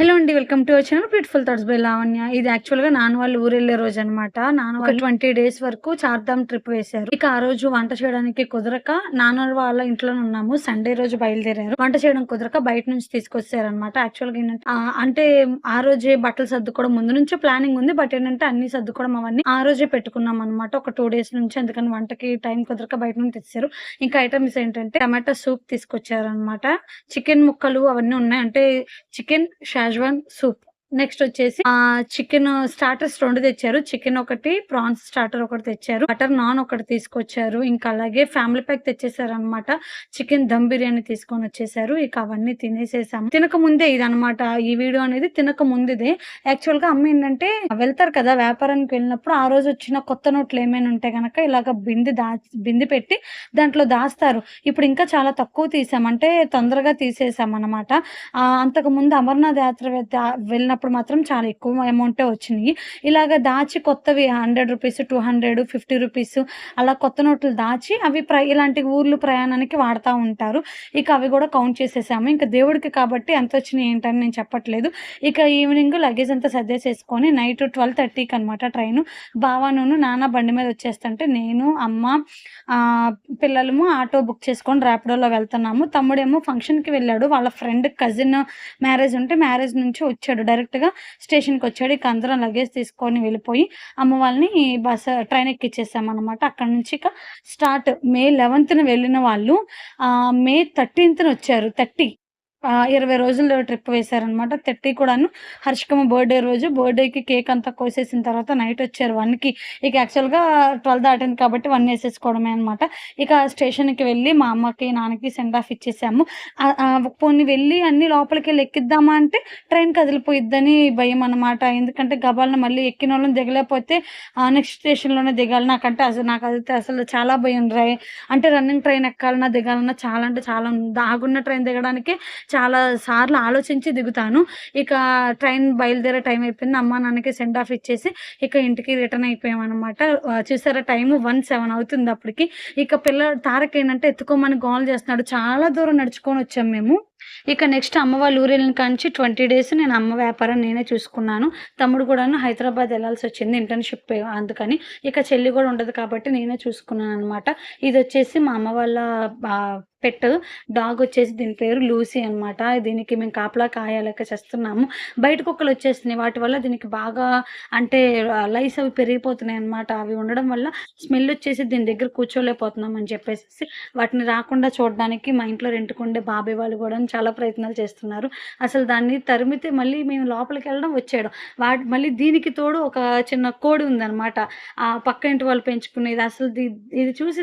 Hello అండి. Welcome to our channel beautiful thoughts by Lavanya. ఇది యాక్చువల్‌గా నాన్న వాళ్ళు ఊరెళ్ళే రోజనమాట. నాన్న ఒక 20 డేస్ వరకు చార్ధామ్ ట్రిప్ వేశారు. ఇక ఆ రోజు వంట చేయడానికి కుదరక నాన్న వాళ్ళ ఇంట్లోనే ఉన్నాము. సండే రోజు బయలుదేరారు. వంట చేయడం కుదరక బయట నుంచి తీసుకొచ్చారనమాట. యాక్చువల్‌గా ఏంటంటే అంటే ఆ రోజే బట్టలు సర్దుకోవడం ముందు నుంచే ప్లానింగ్ ఉంది. బట్ ఏంటంటే అన్నీ సర్దుకోవడం అవన్నీ ఆ రోజే పెట్టుకున్నామనమాట. ఒక 2 డేస్ నుంచి. అందుకని వంటకి టైం కుదరక బయట నుంచి తెచ్చారు. ఇంకా ఐటెమ్స్ ఏంటంటే టమాటా సూప్ తీసుకొచ్చారనమాట. చికెన్ ముక్కలు అవన్నీ ఉన్నాయి. అంటే చికెన్ షాజ్వాన్ సూప్. నెక్స్టొచ్చేసి చికెన్ స్టార్టర్స్ 2 తెచ్చారు. చికెన్ ఒకటి, ప్రాన్స్ స్టార్టర్ ఒకటి తెచ్చారు. బటర్ నాన్ ఒకటి తీసుకొచ్చారు. ఇంకా అలాగే ఫ్యామిలీ ప్యాక్ తెచ్చేసారనమాట. చికెన్ దమ్ బిర్యానీ తీసుకొనొచ్చేసారు. ఇక అవన్నీ తినేసేసాము. తినకముందే ఇదనమాట. ఈ వీడియో అనేది తినక ముందుదే. యాక్చువల్‌గా అమ్మ ఏంటంటే వెళ్తారు కదా! వ్యాపారానికి వెళ్ళినప్పుడు ఆ రోజొచ్చిన కొత్త నోట్లు ఏమైనా ఉంటే గనక ఇలాగ బిందె పెట్టి దాంట్లో దాస్తారు. ఇప్పుడు ఇంకా చాలా తక్కువ తీసాం. అంటే తొందరగా తీసేసామనమాట. అంతకుముందు అమర్నాథ్ యాత్ర వెళ్ళినప్పుడు మాత్రం చాలా ఎక్కువ అమౌంటే వచ్చినియి. ఇలాగ దాచి కొత్తవి రూ. 100, 200, రూ. 50 అలా కొత్త నోట్లు దాచి అవి ఇలాంటి ఊర్లు ప్రయాణానికి వాడతా ఉంటారు. ఇక అవి గూడా కౌంట్ చేసేసాము. ఇంక దేవుడికి కాబట్టి ఎంతొచ్చినియి ఏంటని నేను చెప్పట్లేదు. ఇక ఈవినింగ్ లగేజ్ అంతా సర్దేసేసుకొని నైట్ 12:30కి అనమాట ట్రైను. నాన్న బండి మీద వచ్చేస్తుంటే నేను, అమ్మ, పిల్లలము ఆటో బుక్ చేసుకొని ర్యాపిడోలో వెళ్తున్నాము. తమ్ముడేమో ఫంక్షన్‌కి వెళ్ళాడు. వాళ్ళ ఫ్రెండ్ కజిన్ మ్యారేజ్ ఉంటే మ్యారేజ్ నుంచి వచ్చాడు. డైరెక్ట్‌గా స్టేషన్‌కొచ్చాడు. ఇక అందరం లగేజ్ తీసుకొని వెళ్ళిపోయి అమ్మ వాళ్ళని ట్రైన్ ఎక్కిచ్చేసామనమాట. అక్కడి నుంచి ఇక స్టార్ట్. మే 11న వెళ్ళిన వాళ్ళు మే 13న వచ్చారు. 20 రోజులు ట్రిప్ వేశారనమాట. 30 కూడాను హర్షికమ్మ బర్త్‌డే రోజు. బర్త్‌డేకి కేక్ అంతా కోసేసిన తర్వాత నైట్ వచ్చారు 1కి. ఇక యాక్చువల్‌గా 12 దాటింది కాబట్టి 1 ఏసేసుకోవడమే అనమాట. ఇక స్టేషన్‌కి వెళ్ళి మా అమ్మకి, నాన్నకి సెండ్ ఆఫ్ ఇచ్చేసాము. పోనీ వెళ్ళి అన్నీ లోపలికెళ్ళి ఎక్కిద్దామా అంటే ట్రైన్ కదిలిపోయిద్దని భయమనమాట. ఎందుకంటే గబాల్న మళ్ళీ ఎక్కినోళ్ళని దిగలేకపోతే నెక్స్ట్ స్టేషన్‌లోనే దిగాలి. నాకదైతే అసలు చాలా భయం. అంటే రన్నింగ్ ట్రైన్ ఎక్కాలన్నా, దిగాలన్నా చాలా అంటే చాలా ఆగున్న ట్రైన్ దిగడానికే చాలా సార్లు ఆలోచించి దిగుతాను. ఇక ట్రైన్ బయలుదేరే టైం అయిపోయింది. అమ్మా, నాన్నకి సెండ్ ఆఫ్ ఇచ్చేసి ఇక ఇంటికి రిటర్న్ అయిపోయామనమాట. చూసారా టైము 17 అవుతుంది అప్పటికి. ఇక తారక్ ఏంటంటే ఎత్తుకోమని గోల చేస్తున్నాడు. చాలా దూరం నడుచుకొనొచ్చాం మేము. ఇక నెక్స్ట్ అమ్మ వాళ్ళ ఊరెళ్ళిన కాడ్నుంచి 20 డేస్ నేను అమ్మ వ్యాపారం నేనే చూసుకున్నాను. తమ్ముడు కూడాను హైదరాబాద్ ఎళ్ళాల్సొచ్చింది ఇంటర్న్‌షిప్ అందుకని. ఇక చెల్లి గూడా ఉండదు కాబట్టి నేనే చూసుకున్నాననమాట. ఇదొచ్చేసి మా అమ్మ వాళ్ళ పెట్. డాగొచ్చేసి దీని పేరు లూసీ అనమాట. దీనికి మేము కాపలా కాయాలేక చస్తున్నాము. బయట కుక్కలొచ్చేస్తున్నాయి. వాటి వల్ల దీనికి బాగా అంటే లైస్ అవి పెరిగిపోతున్నాయనమాట. అవి ఉండడం వల్ల స్మెల్లొచ్చేసి దీని దగ్గర కూర్చోలేకపోతున్నాం అని చెప్పేసేసి వాటిని రాకుండా చూడడానికి మా ఇంట్లో రెంట్‌కుండే బాబాయ్ వాళ్ళు గూడా చాలా ప్రయత్నాలు చేస్తున్నారు. అసలు దాన్ని తరిమితే మళ్ళీ మేము లోపలికెళ్ళడం, వచ్చేయడం. మళ్ళీ దీనికి తోడు ఒక చిన్న కోడి ఉందనమాట. పక్క ఇంటి వాళ్ళు పెంచుకునేది. అసలు ఇది చూసి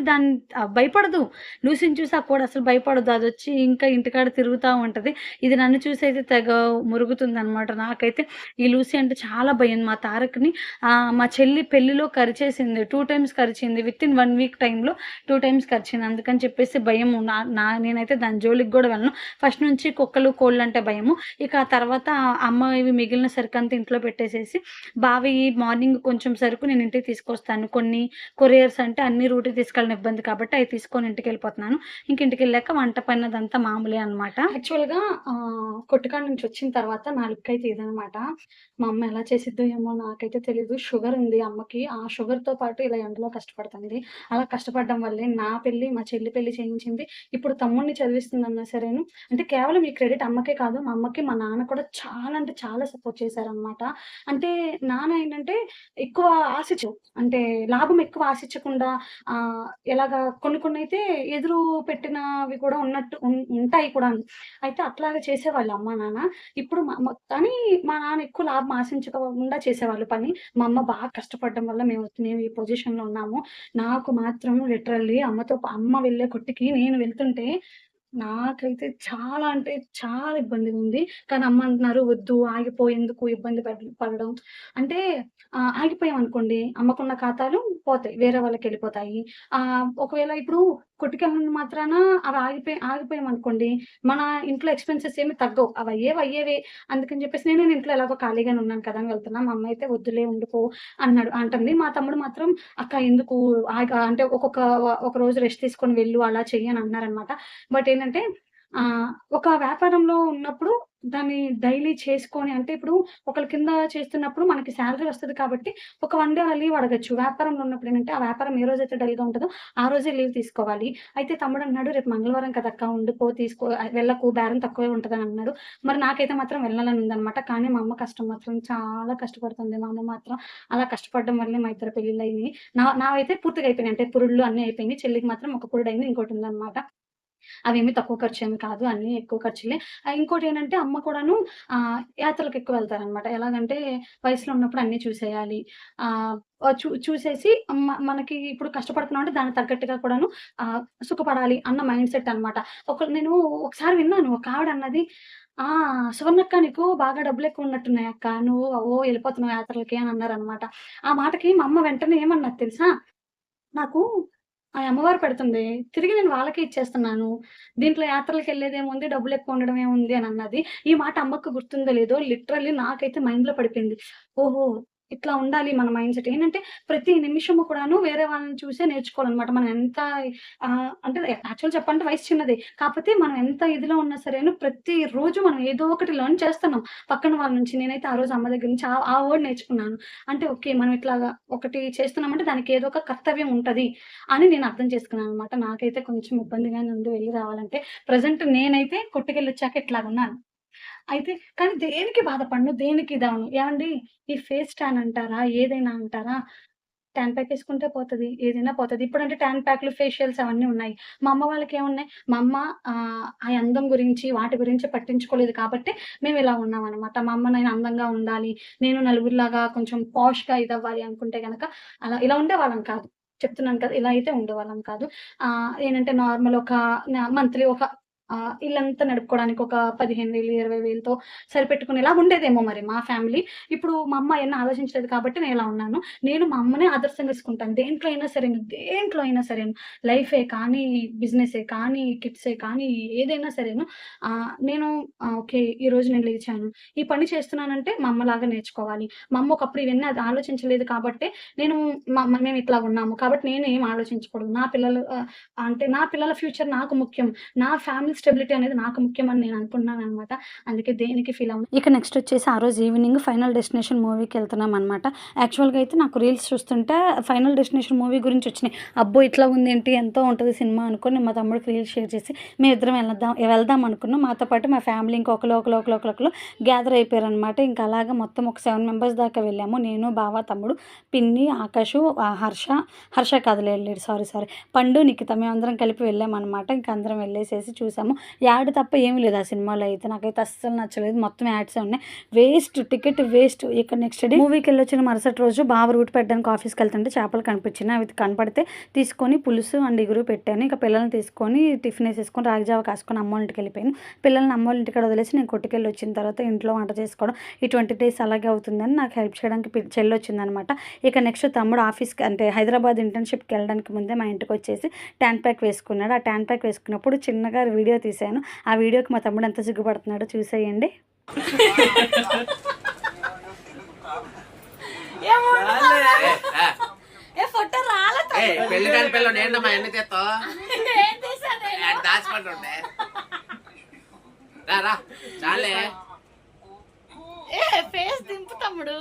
భయపడదు. లూసీని చూసి ఆ కోడి అసలు భయపడదు. అదొచ్చి ఇంకా ఇంటికాడ తిరుగుతా ఉంటది. ఇది నన్ను చూసైతే తెగ మురుగుతుందనమాట. నాకైతే ఈ లూసీ అంటే చాలా భయం. మా తారక్‌ని మా చెల్లి పెళ్లిలో కరిచేసింది. 2 టైమ్స్ కరిచింది. వితిన్ 1 వీక్ టైమ్‌లో 2 టైమ్స్ కరిచింది. అందుకని చెప్పేసి భయము. నేనైతే దాని జోలికి గూడా వెళ్ళను. ఫస్ట్ నుంచి కుక్కలు, కోళ్ళంటే భయము. ఇక ఆ తర్వాత అమ్మ ఇవి మిగిలిన సరుకంతా ఇంట్లో పెట్టేసేసి, మార్నింగ్ కొంచెం సరుకు నేను ఇంటికి తీసుకొస్తాను. కొన్ని కొరియర్స్ అంటే అన్ని రూట్‌కి తీసుకెళ్ళడం ఇబ్బంది కాబట్టి అయి తీసుకొని ఇంటికెళ్ళిపోతున్నాను. ఇంకెళ్ళాక వంట పనదంతా మామూలే అనమాట. యాక్చువల్‌గా కొట్టుకాడ నుంచి వచ్చిన తర్వాత నా లుక్ అయితే ఇదనమాట. మా అమ్మ ఎలా చేసిద్దో ఏమో నాకైతే తెలీదు. షుగర్ ఉంది అమ్మకి. ఆ షుగర్‌తో పాటు ఇలా ఎండలో కష్టపడుతుంది. అలా కష్టపడడం వల్లే నా పెళ్లి, మా చెల్లి పెళ్లి చేయించింది. ఇప్పుడు తమ్ముడిని చదివిస్తుందన్నా సరేను, అంటే కేవలం ఈ క్రెడిట్ అమ్మకే కాదు, మా అమ్మకి మా నాన్న కూడా చాలా అంటే చాలా సపోర్ట్ చేశారనమాట. అంటే నాన్న ఏంటంటే ఎక్కువ అంటే లాభం ఎక్కువ ఆశించకుండా ఎలాగా కొన్ని కొన్నయితే ఎదురు పెట్టినవి కూడా ఉంటాయి కూడాను. అయితే అట్లాగా చేసేవాళ్ళు అమ్మా, నాన్న. ఇప్పుడు మా అమ్మ కానీ మా నాన్న ఎక్కువ లాభం ఆశించకుండా చేసేవాళ్ళు పని. మా అమ్మ బాగా కష్టపడడం వల్ల మేము ఈ పొజిషన్‌లో ఉన్నాము. నాకు మాత్రం లిటరల్లీ అమ్మ వెళ్ళే కొట్టుకి నేను వెళ్తుంటే నాకైతే చాలా అంటే చాలా ఇబ్బందిగుంది. కానీ అమ్మ అంటున్నారు, "వద్దు ఆగిపో ఎందుకు ఇబ్బంది పడడం." అంటే ఆగిపోయామనుకోండి అమ్మకున్న ఖాతాలు పోతాయి. వేరే వాళ్ళకెళ్ళిపోతాయి. ఒకవేళ ఇప్పుడు కొట్టుకెళ్ళినంత మాత్రాన అవి ఆగిపోయామనుకోండి, మన ఇంట్లో ఎక్స్‌పెన్సెస్ ఏమి తగ్గవు. అయ్యేవే. అందుకని చెప్పేసి నేను ఇంట్లో ఎలాగో ఖాళీగానే ఉన్నాను కదా అని వెళ్తున్నా. మా అమ్మ అయితే "వద్దులే ఉండిపో" అంటుంది. మా తమ్ముడు మాత్రం "అక్క ఎందుకు అంటే ఒక రోజు రెస్ట్ తీసుకొని వెళ్ళు అలా చెయ్యి" అని అన్నారనమాట. బట్ ఏంటంటే ఒక వ్యాపారంలో ఉన్నప్పుడు దాన్ని డైలీ చేసుకొని అంటే ఇప్పుడు ఒకళ్ళ కింద చేస్తున్నప్పుడు మనకి సాలరీ వస్తది కాబట్టి ఒక 1 డే లీవ్ అడగొచ్చు. వ్యాపారంలో ఉన్నప్పుడు ఏంటంటే ఆ వ్యాపారం ఏ రోజైతే డల్‌గా ఉంటదో ఆ రోజే లీవ్ తీసుకోవాలి. అయితే తమ్ముడన్నాడు, "రేపు మంగళవారం కదక్కా! ఉండిపో తీసుకో వెళ్ళకు బేరం తక్కువే ఉంటదని" అన్నాడు. మరి నాకైతే మాత్రం వెళ్ళాలని ఉందనమాట. కానీ మా అమ్మ కష్టం మాత్రం చాలా కష్టపడుతుంది. మా అమ్మ మాత్రం అలా కష్టపడడం వల్లే మా ఇద్దరి పెళ్ళిళ్ళయినియి. నావైతే పూర్తిగా అయిపోయినాయి. అంటే పురుళ్ళు అన్నీ అయిపోయినియి. చెల్లికి మాత్రం ఒక పురుడయింది. ఇంకోటుందనమాట. అవేమి తక్కువ ఖర్చేమి కాదు. అన్నీ ఎక్కువ ఖర్చులే. ఇంకోటేంటంటే అమ్మ కూడాను యాత్రలకెక్కువ వెళ్తారనమాట. ఎలాగంటే వయసులో ఉన్నప్పుడు అన్నీ చూసేయాలి. ఆహ్, చూసేసి మనకి ఇప్పుడు కష్టపడుతున్నామంటే దానికి తగ్గట్టుగా కూడాను సుఖపడాలి అన్న మైండ్ సెట్ అనమాట. నేను ఒకసారి విన్నాను. ఒక ఆవిడన్నది, "ఆ! సువర్ణక్క నీకు బాగా డబ్బులెక్కువున్నట్టున్నాయక్క. నువ్వు ఎళ్ళిపోతున్నావు యాత్రలకి" అని అన్నారనమాట. ఆ మాటకి మా అమ్మ వెంటనే ఏమన్నది తెలుసా? నాకు ఆ అమ్మవారు పెడుతుంది. తిరిగి నేను వాళ్ళకే ఇచ్చేస్తున్నాను. దీంట్లో యాత్రలకెళ్ళేదేముంది, డబ్బులెక్కువ ఉండడం ఏముంది అనన్నది. ఈ మాట అమ్మకు గుర్తుందో లేదో లిటరల్లీ నాకైతే మైండ్‌లో పడిపోయింది. ఓహో! ఇట్లా ఉండాలి మన మైండ్‌సెట్. ఏంటంటే ప్రతి నిమిషము కూడాను వేరే వాళ్ళని చూసే నేర్చుకోవాలనమాట. మనం ఎంత అంటే యాక్చువల్ చెప్పాలంటే వయసు చిన్నదే. కాపోతే మనం ఎంత ఇదిలో ఉన్నా సరేను ప్రతిరోజు మనం ఏదో ఒకటి లెర్న్ చేస్తున్నాం. పక్కన వాళ్ళ నుంచి. నేనైతే ఆ రోజు అమ్మ దగ్గర నుంచి ఆ వర్డ్ నేర్చుకున్నాను. అంటే ఓకే. మనం ఇట్లాగా ఒకటి చేస్తున్నామంటే దానికి ఏదో ఒక కర్తవ్యం ఉంటది అని నేను అర్థం చేసుకున్నాననమాట. నాకైతే కొంచెం ఇబ్బందిగానే ఉంది వెళ్లి రావాలంటే. ప్రెజెంట్ నేనైతే కొట్టుకెళ్ళొచ్చాక ఇట్లాగున్నాను. అయితే కానీ దేనికి బాధపడను, దేనికి ఇదవను. ఏవండీ ఈ ఫేస్ టాన్ అంటారా? ఏదైనా అంటారా? టాన్ ప్యాక్ ఏసుకుంటే పోతది. ఏదైనా పోతది. ఇప్పుడంటే టాన్ ప్యాక్‌లు, ఫేషియల్స్ అవన్నీ ఉన్నాయి. మా అమ్మ వాళ్ళకేమున్నాయి? మా అమ్మ ఆ అందం గురించి, వాటి గురించి పట్టించుకోలేదు కాబట్టి మేమిలా ఉన్నామనమాట. మా అమ్మ నేను అందంగా ఉండాలి, నేను నలుగురిలాగా కొంచెం పాష్‌గా ఇదవ్వాలి అనుకుంటే గనక ఇలా ఉండేవాళ్ళం కాదు. చెప్తున్నాను కదా! ఇలా అయితే ఉండేవాళ్ళం కాదు. ఏంటంటే నార్మల్ ఒక మంత్లీ ఒక ఇల్లంతా నడుపుకోవడానికి ఒక 15,000, 20,000తో సరిపెట్టుకునేలా ఉండేదేమో మరి మా ఫ్యామిలీ. ఇప్పుడు మా అమ్మ అయన్నీ ఆలోచించలేదు కాబట్టి నేనిలా ఉన్నాను. నేను మా అమ్మనే ఆదర్శంగా తీసుకుంటాను. దేంట్లో అయినా సరేను. లైఫే కానీ, బిజినెసే కానీ, కిడ్సే కానీ ఏదైనా సరేను. నేను ఓకే. ఈరోజు నేను లేచాను. ఈ పని చేస్తున్నానంటే మా అమ్మలాగా నేర్చుకోవాలి. మా అమ్మ ఒకప్పుడు ఇవన్నీ అది ఆలోచించలేదు కాబట్టే నేను మేమిట్లాగున్నాము. కాబట్టి నేనేం ఆలోచించకూడదు. నా పిల్లల ఫ్యూచర్ నాకు ముఖ్యం. నా ఫ్యామిలీ స్టెబిలిటీ అనేది నాకు ముఖ్యమని నేను అనుకున్నాననమాట. అందుకే దేనికి ఫీల్ అవ్వను. ఇక నెక్స్ట్ వచ్చేసి ఆ రోజు ఈవినింగ్ 'ఫైనల్ డెస్టినేషన్' మూవీకెళ్తున్నామనమాట. యాక్చువల్‌గా అయితే నాకు రీల్స్ చూస్తుంటే 'ఫైనల్ డెస్టినేషన్' మూవీ గురించి వచ్చినాయి. అబ్బో! ఇట్లా ఉందేంటి ఎంతో ఉంటది సినిమా అనుకోని మా తమ్ముడికి రీల్స్ షేర్ చేసి మేమిద్దరం వెళ్దాం అనుకున్నాం. మాతో పాటు మా ఫ్యామిలీ ఒకళ్ళు గ్యాదర్ అయిపోయారనమాట. ఇంక అలాగా మొత్తం ఒక 7 మెంబర్స్ దాకా వెళ్ళాము. నేను, బావ, తమ్ముడు, పిన్ని, ఆకాషు, హర్ష కాదులే లేడు సారీ. పండు, నిఖిత మేమందరం కలిపి వెళ్ళామనమాట. ఇంక అందరం వెళ్ళేసేసి చూసాము. యాడ్ తప్ప ఏమీ లేదు ఆ సినిమాలో అయితే. నాకైతే అస్సలు నచ్చలేదు. మొత్తం యాడ్సే ఉన్నాయి. Ticket waste. ఇక నెక్స్ట్ డే మూవీకెళ్ళొచ్చిన మరుసటి రోజు బావ రూట్ పెట్టడానికి ఆఫీస్‌కెళ్తుంటే చేపలు కనిపించినాయి. అవి కనపడితే తీసుకొని పులుసు అండ్ ఇగురు పెట్టాను. ఇక పిల్లల్ని తీసుకొని టిఫిన్ ఏసేసుకొని రాగిజావ కాసుకొని అమ్మోళ్ళ ఇంటికెళ్ళిపోయాను. పిల్లల్ని అమ్మోళ్ళ ఇంటికాడ వదిలేసి నేను కొట్టుకెళ్ళొచ్చిన తర్వాత ఇంట్లో వంట చేసుకోవడం ఈ 20 డేస్ అలాగే అవుతుందని నాకు హెల్ప్ చేయడానికి చెల్లొచ్చిందనమాట. ఇక నెక్స్ట్ తమ్ముడు ఆఫీస్‌కి అంటే హైదరాబాద్ ఇంటర్న్‌షిప్‌కి వెళ్ళడానికి ముందే మా ఇంటికొచ్చేసి ట్యాన్ ప్యాక్ వేసుకున్నాడు. ఆ ట్యాన్ ప్యాక్ వేసుకున్నప్పుడు చిన్నగా వీడియో తీశాను. ఆ వీడియోకి మా తమ్ముడు ఎంత సిగ్గుపడుతున్నాడో చూసేయండి. పెళ్లి కాని పిల్లలు ఏంటమ్మా ఎన్ని తెస్తావు దాచిపడి రా చాలే ఫేస్ దింపు తమ్ముడు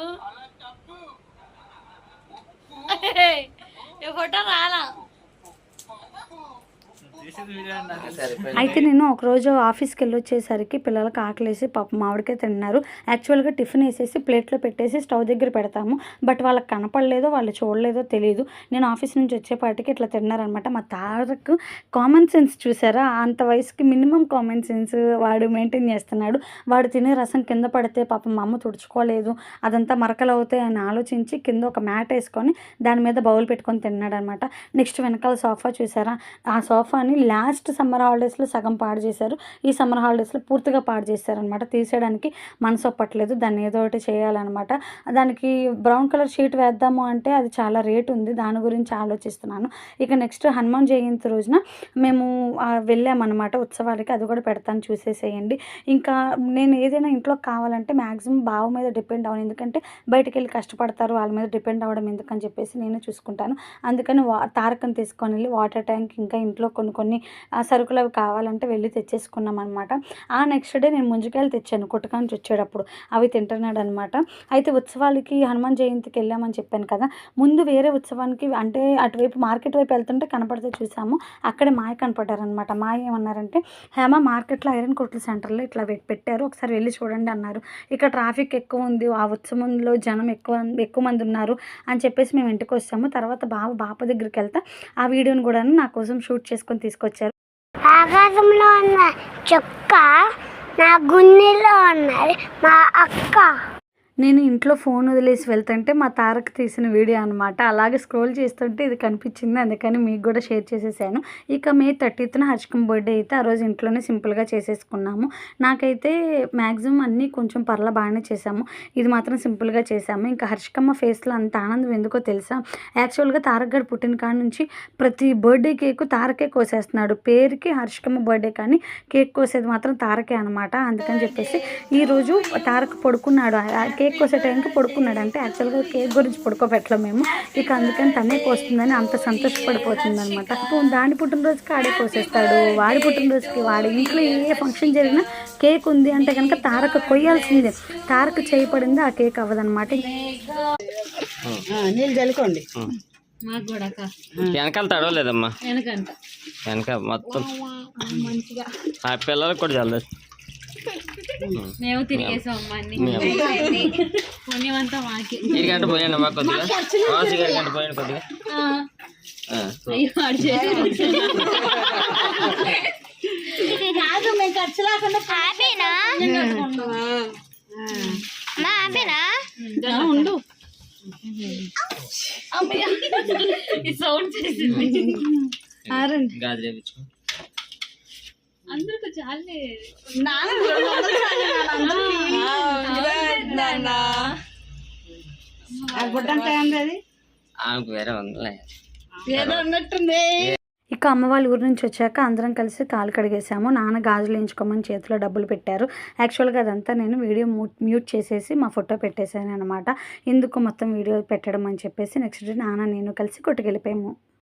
ఫోటో రాలా అయితే నేను ఒకరోజు ఆఫీస్కి వెళ్ళొచ్చేసరికి పిల్లలకి ఆకలేసి పాపం మామిడికాయ తిన్నారు. యాక్చువల్గా టిఫిన్ వేసేసి ప్లేట్లో పెట్టేసి స్టవ్ దగ్గర పెడతాము. బట్ వాళ్ళకి కనపడలేదో వాళ్ళు చూడలేదో తెలియదు. నేను ఆఫీస్ నుంచి వచ్చేపాటికి ఇట్లా తిన్నారనమాట. మా తారక్ కామన్ సెన్స్ చూసారా, అంత వయసుకి మినిమం కామన్ సెన్స్ వాడు మెయింటైన్ చేస్తున్నాడు. వాడు తినే రసం కింద పడితే పాపం మా అమ్మ తుడుచుకోలేదు, అదంతా మరకలు అవుతాయి అని ఆలోచించి కింద ఒక మ్యాట్ వేసుకొని దాని మీద బౌల్ పెట్టుకొని తిన్నాడు అనమాట. నెక్స్ట్ వెనకాల సోఫా చూసారా, ఆ సోఫాని లాస్ట్ సమ్మర్ హాలిడేస్లో సగం పాడు చేశారు. ఈ సమ్మర్ హాలిడేస్లో పూర్తిగా పాడు చేశారనమాట. తీసేయడానికి మనసు ఒప్పట్లేదు. దాన్ని ఏదో ఒకటి చేయాలన్నమాట. దానికి బ్రౌన్ కలర్ షీట్ వేద్దాము అంటే అది చాలా రేట్ ఉంది. దాని గురించి ఆలోచిస్తున్నాను. ఇక నెక్స్ట్ హనుమాన్ జయంతి రోజున మేము వెళ్ళామన్నమాట ఉత్సవాలకి. అది కూడా పెడతాను చూసేసేయండి. ఇంకా నేను ఏదైనా ఇంట్లో కావాలంటే మ్యాక్సిమం బావ మీద డిపెండ్ అవ్వను. ఎందుకంటే బయటికి వెళ్ళి కష్టపడతారు, వాళ్ళ మీద డిపెండ్ అవ్వడం ఎందుకని చెప్పేసి నేనే చూసుకుంటాను. అందుకని తారకం తీసుకొని వెళ్ళి వాటర్ ట్యాంక్ ఇంకా ఇంట్లో కొన్ని కొన్ని సరుకులు అవి కావాలంటే వెళ్ళి తెచ్చేసుకున్నాం అనమాట. ఆ నెక్స్ట్ డే నేను ముంజికాయలు తెచ్చాను కొట్టకా నుంచి వచ్చేటప్పుడు, అవి తింటున్నాడు అనమాట. అయితే ఉత్సవాలకి హనుమాన్ జయంతికి వెళ్ళామని చెప్పాను కదా, ముందు వేరే ఉత్సవానికి అంటే అటువైపు మార్కెట్ వైపు వెళ్తుంటే కనపడితే చూసాము. అక్కడే మాయ కనపడ్డారనమాట. మాయ ఏమన్నారంటే, హేమ మార్కెట్లో ఐరన్ కొట్ల సెంటర్లో ఇట్లా పెట్టారు, ఒకసారి వెళ్ళి చూడండి అన్నారు. ఇక్కడ ట్రాఫిక్ ఎక్కువ ఉంది, ఆ ఉత్సవంలో జనం ఎక్కువ మంది ఉన్నారు అని చెప్పేసి మేము ఇంటికి వచ్చాము. తర్వాత బాప దగ్గరికి వెళ్తే ఆ వీడియోని కూడా నా కోసం షూట్ చేసుకొని తీసుకొచ్చారు. ఆకాశంలో ఉన్న చుక్క నా గుండెలో ఉన్నది మా అక్క. నేను ఇంట్లో ఫోన్ వదిలేసి వెళ్తుంటే మా తారక్ తీసిన వీడియో అనమాట. అలాగే స్క్రోల్ చేస్తుంటే ఇది కనిపించింది, అందుకని మీకు కూడా షేర్ చేసేసాను. ఇక మే 30th హర్షికం బర్త్డే అయితే ఆ రోజు ఇంట్లోనే సింపుల్గా చేసేసుకున్నాము. నాకైతే మ్యాక్సిమం అన్నీ కొంచెం బాగానే చేసాము, ఇది మాత్రం సింపుల్గా చేసాము. ఇంకా హర్షికమ్మ ఫేస్లో అంత ఆనందం ఎందుకో తెలుసా, యాక్చువల్గా తారక్ గడు పుట్టిన కాడ నుంచి ప్రతి బర్త్డే కేకు తారకే కోసేస్తున్నాడు. పేరుకి హర్షికమ్మ బర్త్డే కానీ కేక్ కోసేది మాత్రం తారకే అనమాట. అందుకని చెప్పేసి ఈరోజు తారక్ పడుకున్నాడు, కేక్ కోసే టైంకి పడుకున్నాడు. అంటే యాక్చువల్గా కేక్ గురించి పడుకోబెట్టలేము మేము, ఇక అందుకని తనే కోస్తుందని అంత సంతోషపడిపోతుంది అనమాట. దాని పుట్టినరోజుకి ఆడే కోసేస్తాడు, వాడి పుట్టినరోజుకి వాడి ఇంట్లో ఏ ఫంక్షన్ జరిగినా కేక్ ఉంది అంటే కనుక తారక కొయ్యాల్సిందే. తారక చేయబడింది ఆ కేక్ అవ్వదన్నమాట. నీళ్ళు చల్లుకోండి. వెనకాల తడవలేదమ్మా, వెనక మొత్తం ఆ పిల్లలకు కూడా చల్లదు. మేము తిరిగేసాం పుణ్యమంతా మాకి. గంట పోయండి అమ్మా కొద్దిగా, గంట పోయండి కొద్దిగా. కాదు మేము ఖర్చు లేకుండా ఉండు సౌండ్ చేసింది. గాజు రేపించుకో. అందరికి చాలే గుడ్డంతా ఏంది అది? ఆమెకు వేరే ఉందిలే, ఏదో ఉన్నట్టుంది. ఇక అమ్మ వాళ్ళ ఊరి నుంచి వచ్చాక అందరం కలిసి కాలు కడిగేసాము. నాన్న గాజులు వేయించుకోమని చేతిలో డబ్బులు పెట్టారు. యాక్చువల్గా అదంతా నేను వీడియో మ్యూట్ చేసేసి మా ఫోటో పెట్టేశాను అనమాట. ఇందుకు మొత్తం వీడియో పెట్టడం అని చెప్పేసి నెక్స్ట్ డే నాన్న నేను కలిసి కొట్టుకెళ్ళిపోయాము.